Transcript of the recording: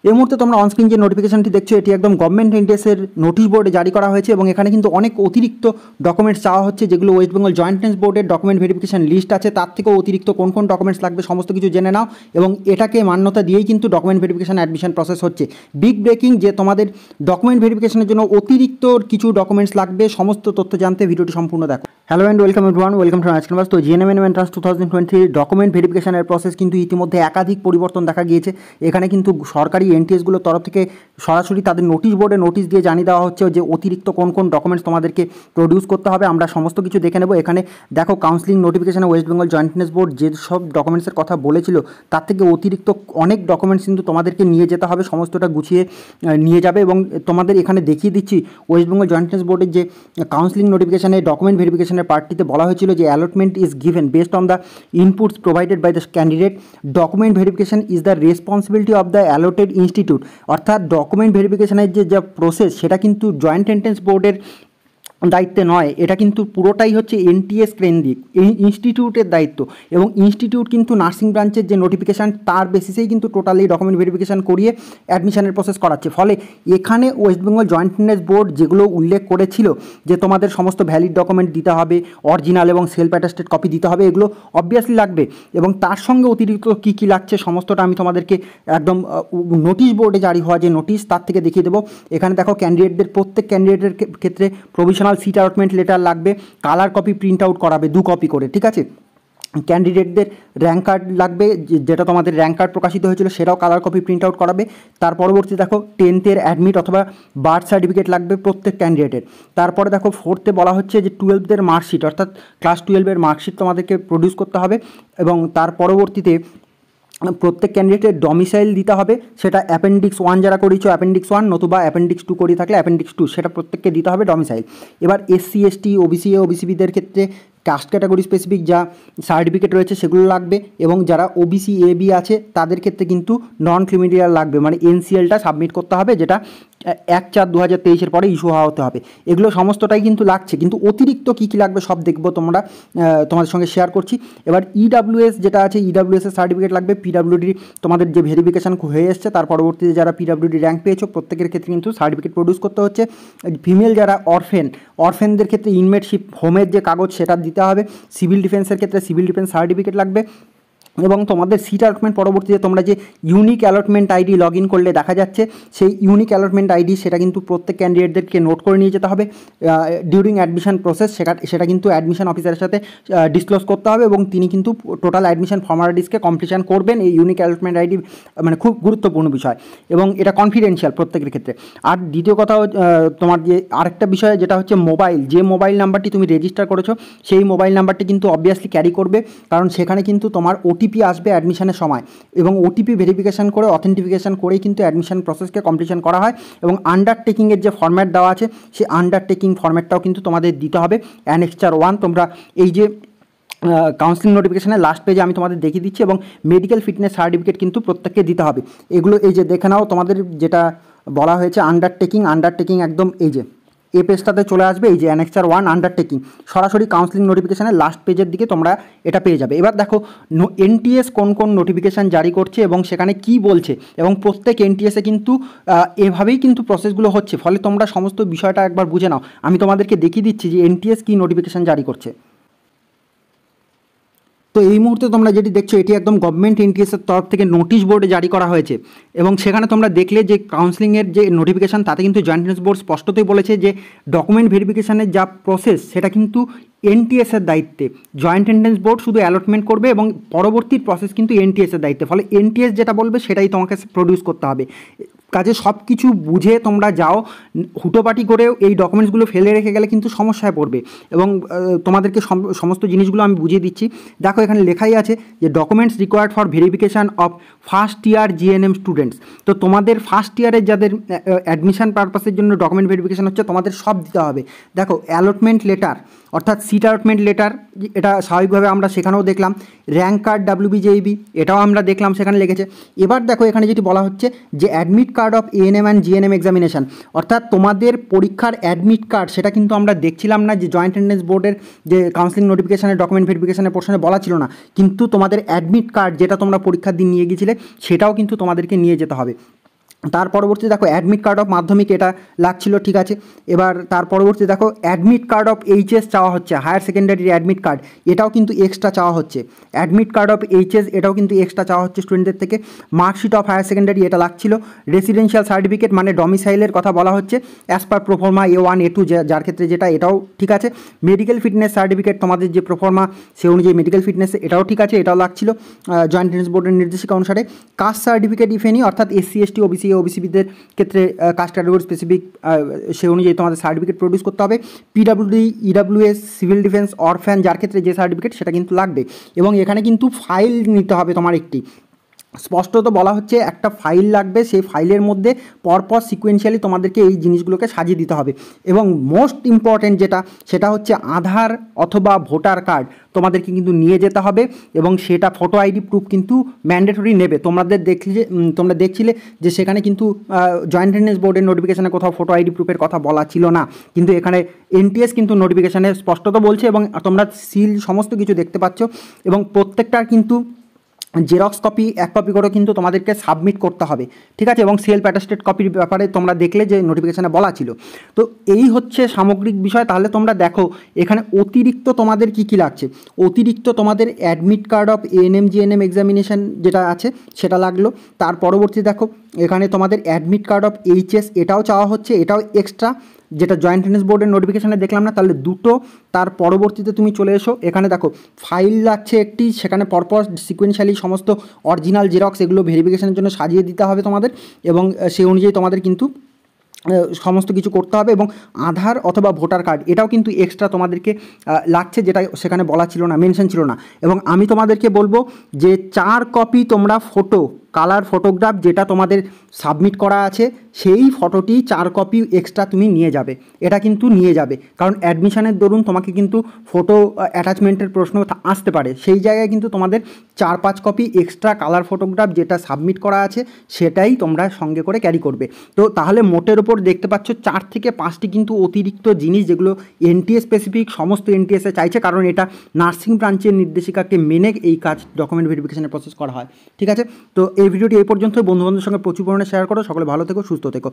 এই মুহূর্তে তোমরা অনস্ক্রিন যে নোটিফিকেশনটি দেখছো এটি একদম গভর্নমেন্ট এনটিএসের নোটিশ বোর্ডে জারি করা হয়েছে এবং এখানে কিন্তু অনেক অতিরিক্ত ডকুমেন্টস চাওয়া হচ্ছে, যেগুলো ওয়েস্ট বেঙ্গল জয়েন্ট এন্ট্রান্স বোর্ডের ডকুমেন্ট ভেরিফিকেশন লিস্ট আছে, তার থেকেও অতিরিক্ত কোন কোন ডকুমেন্টস লাগবে সমস্ত কিছু জেনে নাও এবং এটাকে মান্যতা দিয়েই কিন্তু ডকুমেন্ট ভেরিফিকেশন অ্যাডমিশন প্রসেস হচ্ছে। বিগ ব্রেকিং যে তোমাদের ডকুমেন্ট ভেরিফিকেশনের জন্য অতিরিক্ত কিছু ডকুমেন্টস লাগবে, সমস্ত তথ্য জানতে ভিডিওটি সম্পূর্ণ দেখো। Hello and welcome everyone, welcome to আজকের ক্লাস। তো জিএনএম এন্ট্রান্স 2020 ডকুমেন্ট ভেরিফিকেশনের প্রসেস কিন্তু ইতিমধ্যে একাধিক পরিবর্তন দেখা গিয়েছে। এখানে কিন্তু সরকারি এনটিএসগুলোর তরফ থেকে সরাসরি তাদের নোটিশ বোর্ডে নোটিশ দিয়ে জানিয়ে দেওয়া হচ্ছে যে অতিরিক্ত কোন কোন ডকুমেন্টস তোমাদেরকে প্রডিউস করতে হবে। আমরা সমস্ত কিছু দেখে নেব। এখানে দেখো কাউন্সিলিং নোটিফিকেশনে West Bengal joint entrance board যেসব ডকুমেন্টসের কথা বলেছিল তার থেকে অতিরিক্ত অনেক ডকুমেন্টস কিন্তু তোমাদেরকে নিয়ে যেতে হবে, সমস্তটা গুছিয়ে নিয়ে যাবে। এবং তোমাদের এখানে দেখিয়ে দিচ্ছি ওয়েস্ট বেঙ্গল জয়েন্ট এন্ট্রান্স বোর্ডের যে কাউন্সিলিং নোটিফিকেশনে ডকুমেন্ট ভেরিফিকেশনের পার্টটিতে বলা হয়েছিল যে allotment is given based on the inputs provided by the candidate. Document verification is the responsibility of the allotted institute. অর্থাৎ ডকুমেন্ট ভেরিফিকেশনের যে প্রসেস সেটা কিন্তু জয়েন্ট এন্ট্রান্স বোর্ডের দায়িত্বে নয়, এটা কিন্তু পুরোটাই হচ্ছে এনটিএস কেন্দ্রিক, এই ইনস্টিটিউটের দায়িত্ব। এবং ইনস্টিটিউট কিন্তু নার্সিং ব্রাঞ্চের যে নোটিফিকেশান তার বেসিসেই কিন্তু টোটালি ডকুমেন্ট ভেরিফিকেশান করিয়ে অ্যাডমিশনের প্রসেস করাচ্ছে। ফলে এখানে West Bengal joint entrance board যেগুলো উল্লেখ করেছিল যে তোমাদের সমস্ত ভ্যালিড ডকুমেন্ট দিতে হবে, অরিজিনাল এবং সেলফ অ্যাটাস্টেড কপি দিতে হবে, এগুলো অবভিয়াসলি লাগবে। এবং তার সঙ্গে অতিরিক্ত কী কী লাগছে সমস্তটা আমি তোমাদেরকে একদম নোটিশ বোর্ডে জারি হওয়া যে নোটিশ তার থেকে দেখিয়ে দেবো। এখানে দেখো ক্যান্ডিডেটদের প্রত্যেক ক্যান্ডিডেটের ক্ষেত্রে প্রভিশনাল সিট অ্যালটমেন্ট লেটার লাগবে, কালার কপি প্রিন্ট আউট করাবে 2 কপি করে, ঠিক আছে। ক্যান্ডিডেটদের র্যাঙ্ক কার্ড লাগবে, যেটা তোমাদের র্যাঙ্ক কার্ড প্রকাশিত হয়েছিল সেটাও কালার কপি প্রিন্ট আউট করাবে। তার পরবর্তী দেখো 10th অ্যাডমিট অথবা বার্থ সার্টিফিকেট লাগবে প্রত্যেক ক্যান্ডিডেটের। তারপরে দেখো 4th বলা হচ্ছে যে 12th মার্কশিট অর্থাৎ ক্লাস 12 মার্কশিট তোমাদেরকে প্রডিউস করতে হবে। এবং তার পরবর্তীতে প্রত্যেক ক্যান্ডিডেটের ডমিসাইল দিতে হবে, সেটা অ্যাপেন্ডিক্স 1 যারা করেছো অ্যাপেন্ডিক্স 1 নতুবা অ্যাপেন্ডিক্স 2 করে থাকলে অ্যাপেন্ডিক্স 2, সেটা প্রত্যেককে দিতে হবে ডমিসাইল। এবার এসসি এসটি ওবিসি ওবিসিবিদের ক্ষেত্রে কাস্ট ক্যাটাগরি স্পেসিফিক যা সার্টিফিকেট রয়েছে সেগুলো লাগবে। এবং যারা ওবিসি এ বি আছে তাদের ক্ষেত্রে কিন্তু নন ক্রিমিনাল লাগবে, মানে এনসিএলটা সাবমিট করতে হবে, যেটা 1/4/2023 পরে ইস্যু হতে হবে। এগুলো সমস্তটাই কিন্তু লাগছে, কিন্তু অতিরিক্ত কী কী লাগবে সব দেখবো তোমাদের সঙ্গে শেয়ার করছি। এবার ইডাব্লিউএস যেটা আছে ইডাব্লিউএসের সার্টিফিকেট লাগবে। পিডাব্লিউডি তোমাদের যে ভেরিফিকেশান হয়ে এসছে তার পরবর্তীতে যারা পিডাব্লিউডি র্যাঙ্ক পেয়েছো প্রত্যেকের ক্ষেত্রে কিন্তু সার্টিফিকেট প্রডিউস করতে হচ্ছে। ফিমেল যারা অরফেনদের ক্ষেত্রে ইনমেটশিপ হোমের যে কাগজ সেটা দিতে হবে। সিভিল ডিফেন্সের ক্ষেত্রে সিভিল ডিফেন্স সার্টিফিকেট লাগবে। এবং তোমাদের সিট অ্যালটমেন্ট পরবর্তীতে তোমরা যে unique allotment ID log in করলে দেখা যাচ্ছে সেই ইউনিক অ্যালটমেন্ট আইডি সেটা কিন্তু প্রত্যেক ক্যান্ডিডেটদেরকে নোট করে নিয়ে যেতে হবে ডিউরিং অ্যাডমিশন প্রসেস। সেটা কিন্তু অ্যাডমিশন অফিসারের সাথে ডিসক্লোজ করতে হবে এবং তিনি কিন্তু টোটাল অ্যাডমিশন ফর্মালিটিসকে কমপ্লিশন করবেন। এই ইউনিক অ্যালটমেন্ট আইডি মানে খুব গুরুত্বপূর্ণ বিষয় এবং এটা কনফিডেন্সিয়াল প্রত্যেকের ক্ষেত্রে। আর দ্বিতীয় কথা তোমার যে আরেকটা বিষয় যেটা হচ্ছে যে মোবাইল নাম্বারটি তুমি রেজিস্টার করেছো সেই মোবাইল নাম্বারটি কিন্তু অবভিয়াসলি ক্যারি করবে, কারণ সেখানে কিন্তু তোমার ওটিপি আসবে অ্যাডমিশনের সময় এবং ওটিপি ভেরিফিকেশান করে অথেন্টিফিকেশান করেই কিন্তু অ্যাডমিশন প্রসেসকে কমপ্লিশন করা হয়। এবং আন্ডারটেকিংয়ের যে ফরম্যাট দেওয়া আছে সেই আন্ডারটেকিং ফরম্যাটটাও কিন্তু তোমাদের দিতে হবে অ্যানেক্সচার 1। তোমরা এই যে কাউন্সিলিং নোটিফিকেশনের লাস্ট পেজে আমি তোমাদের দেখিয়ে দিচ্ছি এবং মেডিকেল ফিটনেস সার্টিফিকেট কিন্তু প্রত্যেককে দিতে হবে। এগুলো এই যে দেখে নাও, তোমাদের যেটা বলা হয়েছে আন্ডারটেকিং একদম এই যে এই পেজটাতে চলে আসবে, এই যে অ্যানেক্সার 1 আন্ডারটেকিং সরাসরি কাউন্সিলিং নোটিফিকেশানের লাস্ট পেজের দিকে তোমরা এটা পেয়ে যাবে। এবার দেখো এনটিএস কোন কোন নোটিফিকেশান জারি করছে এবং সেখানে কি বলছে, এবং প্রত্যেক এনটিএসে কিন্তু এভাবেই কিন্তু প্রসেসগুলো হচ্ছে। ফলে তোমরা সমস্ত বিষয়টা একবার বুঝে নাও। আমি তোমাদেরকে দেখিয়ে দিচ্ছি যে এনটিএস কী নোটিফিকেশান জারি করছে। তো এই মুহূর্তে তোমরা যেটি দেখছো এটি একদম গভর্নমেন্ট এনটিএসের তরফ থেকে নোটিশ বোর্ডে জারি করা হয়েছে এবং সেখানে তোমরা দেখলে যে কাউন্সিলিংয়ের যে নোটিফিকেশান তাতে কিন্তু জয়েন্ট এন্ট্রান্স বোর্ড স্পষ্টতই বলেছে যে ডকুমেন্ট ভেরিফিকেশানের যা প্রসেস সেটা কিন্তু এনটিএসের দায়িত্বে। জয়েন্ট এন্ট্রান্স বোর্ড শুধু অ্যালটমেন্ট করবে এবং পরবর্তী প্রসেস কিন্তু এনটিএসের দায়িত্বে। ফলে এনটিএস যেটা বলবে সেটাই তোমাকে প্রডিউস করতে হবে। কাজে সব কিছু বুঝে তোমরা যাও, হুটোপাটি করেও এই ডকুমেন্টসগুলো ফেলে রেখে গেলে কিন্তু সমস্যায় পড়বে। এবং তোমাদেরকে সমস্ত জিনিসগুলো আমি বুঝিয়ে দিচ্ছি। দেখো এখানে লেখাই আছে যে documents required for verification of first year GNM students. তো তোমাদের ফার্স্ট ইয়ারের যাদের অ্যাডমিশন পারপাসের জন্য ডকুমেন্ট ভেরিফিকেশান হচ্ছে তোমাদের সব দিতে হবে। দেখো অ্যালটমেন্ট লেটার অর্থাৎ সিট অ্যালটমেন্ট লেটার, এটা স্বাভাবিকভাবে আমরা সেখানেও দেখলাম। র্যাঙ্ক কার্ড ডাব্লিউবিজেইবি এটাও আমরা দেখলাম সেখানে লিখেছে। এবার দেখো এখানে যেটি বলা হচ্ছে যে admit card of ANM and GNM examination, অর্থাৎ তোমাদের পরীক্ষার অ্যাডমিট কার্ড। সেটা কিন্তু আমরা দেখছিলাম না যে জয়েন্ট এন্ট্রান্স বোর্ডের যে কাউন্সিলিং নোটিফিকেশানের ডকুমেন্ট ভেরিফিকেশানের পোর্শনে বলা ছিল না, কিন্তু তোমাদের অ্যাডমিট কার্ড যেটা তোমরা পরীক্ষার দিন নিয়ে গিয়েছিলে সেটাও কিন্তু তোমাদেরকে নিয়ে যেতে হবে। তার পরবর্তী দেখো অ্যাডমিট কার্ড অফ মাধ্যমিক এটা লাগছিল, ঠিক আছে। এবার তার পরবর্তী দেখো অ্যাডমিট কার্ড অফ এইচএস চাওয়া হচ্ছে, হায়ার সেকেন্ডারির অ্যাডমিট কার্ড এটাও কিন্তু এক্সট্রা চাওয়া হচ্ছে। অ্যাডমিট কার্ড অফ এইচএস এটাও কিন্তু এক্সট্রা চাওয়া হচ্ছে স্টুডেন্টদের থেকে। মার্কশিট অফ হায়ার সেকেন্ডারি এটা লাগছিল। রেসিডেন্সিয়াল সার্টিফিকেট মানে ডমিসাইলের কথা বলা হচ্ছে as per proforma A1 A2 যার ক্ষেত্রে যেটা, এটাও ঠিক আছে। মেডিকেল ফিটনেস সার্টিফিকেট তোমাদের যে প্রোফর্মা সে অনুযায়ী মেডিকেল ফিটনেস এটাও ঠিক আছে, এটাও লাগছিল জয়েন্ট এন্ট্রান্স বোর্ডের নির্দেশিকা অনুসারে। কাস্ট সার্টিফিকেট ইফ এনি, অর্থাৎ SC ST OBC ওবিসিদের ক্ষেত্রে কাস্ট ক্যাটাগরি স্পেসিফিক সে অনুযায়ী তোমাদের সার্টিফিকেট প্রডিউস করতে হবে। PWD EWS civil defence orphan যার ক্ষেত্রে যে সার্টিফিকেট সেটা কিন্তু লাগবে। এবং এখানে কিন্তু ফাইল নিতে হবে তোমার একটি, স্পষ্টত বলা হচ্ছে একটা ফাইল লাগবে, সেই ফাইলের মধ্যে পরপর সিকোয়েন্সিয়ালি তোমাদেরকে এই জিনিসগুলোকে সাজিয়ে দিতে হবে। এবং মোস্ট ইম্পর্ট্যান্ট যেটা সেটা হচ্ছে আধার অথবা ভোটার কার্ড তোমাদেরকে কিন্তু নিয়ে যেতে হবে, এবং সেটা ফটো আইডি প্রুফ কিন্তু ম্যান্ডেটরি নেবে। তোমরা দেখছিলে যে সেখানে কিন্তু জয়েন্ট এন্ট্রান্স বোর্ডের নোটিফিকেশানে কোথাও ফটো আইডি প্রুফের কথা বলা ছিল না, কিন্তু এখানে NTS কিন্তু নোটিফিকেশানে স্পষ্টত বলছে, এবং তোমরা সিল সমস্ত কিছু দেখতে পাচ্ছ। এবং প্রত্যেকটার কিন্তু জেরক্স কপি 1 কপি করে কিন্তু তোমাদেরকে সাবমিট করতে হবে, ঠিক আছে। এবং সেলফ অ্যাটাস্টেড কপির ব্যাপারে তোমরা দেখলে যে নোটিফিকেশানে বলা ছিল। তো এই হচ্ছে সামগ্রিক বিষয়। তাহলে তোমরা দেখো এখানে অতিরিক্ত তোমাদের কি কি লাগছে। অতিরিক্ত তোমাদের admit card of ANM GNM examination যেটা আছে সেটা লাগলো। তার পরবর্তী দেখো এখানে তোমাদের অ্যাডমিট কার্ড অফ HS এটাও চাওয়া হচ্ছে, এটাও এক্সট্রা, যেটা জয়েন্ট এন্ট্রান্স বোর্ডের নোটিফিকেশানে দেখলাম না, তাহলে দুটো। তার পরবর্তীতে তুমি চলে এসো, এখানে দেখো ফাইল লাগছে একটি, সেখানে পরপর সিকোয়েন্সিয়ালি সমস্ত অরিজিনাল জেরক্স এগুলো ভেরিফিকেশনের জন্য সাজিয়ে দিতে হবে তোমাদের, এবং সেই অনুযায়ী তোমাদের কিন্তু সমস্ত কিছু করতে হবে। এবং আধার অথবা ভোটার কার্ড এটাও কিন্তু এক্সট্রা তোমাদেরকে লাগছে, যেটা সেখানে বলা ছিল না, মেনশন ছিল না। এবং আমি তোমাদেরকে বলবো যে 4 কপি তোমরা ফটো, কালার ফটোগ্রাফ যেটা তোমাদের সাবমিট করা আছে সেই ফটোটি 4 কপি এক্সট্রা তুমি নিয়ে যাবে, এটা কিন্তু নিয়ে যাবে। কারণ অ্যাডমিশনের দরুন তোমাকে কিন্তু ফটো অ্যাটাচমেন্টের প্রশ্ন আসতে পারে, সেই জায়গায় কিন্তু তোমাদের 4-5 কপি এক্সট্রা কালার ফটোগ্রাফ যেটা সাবমিট করা আছে সেটাই তোমরা সঙ্গে করে ক্যারি করবে। তো তাহলে মোটের ওপর দেখতে পাচ্ছ 4 থেকে 5টি কিন্তু অতিরিক্ত জিনিস যেগুলো NTS স্পেসিফিক, সমস্ত NTSে চাইছে, কারণ এটা নার্সিং ব্রাঞ্চের নির্দেশিকাকে মেনে এই কাজ ডকুমেন্ট ভেরিফিকেশনের প্রসেস করা হয়, ঠিক আছে। তো এই ভিডিওটি এই পর্যন্ত। বন্ধুবান্ধবের সঙ্গে প্রচুর পরিমাণে শেয়ার করো। সকলে ভালো থেকো, সুস্থ থেকো।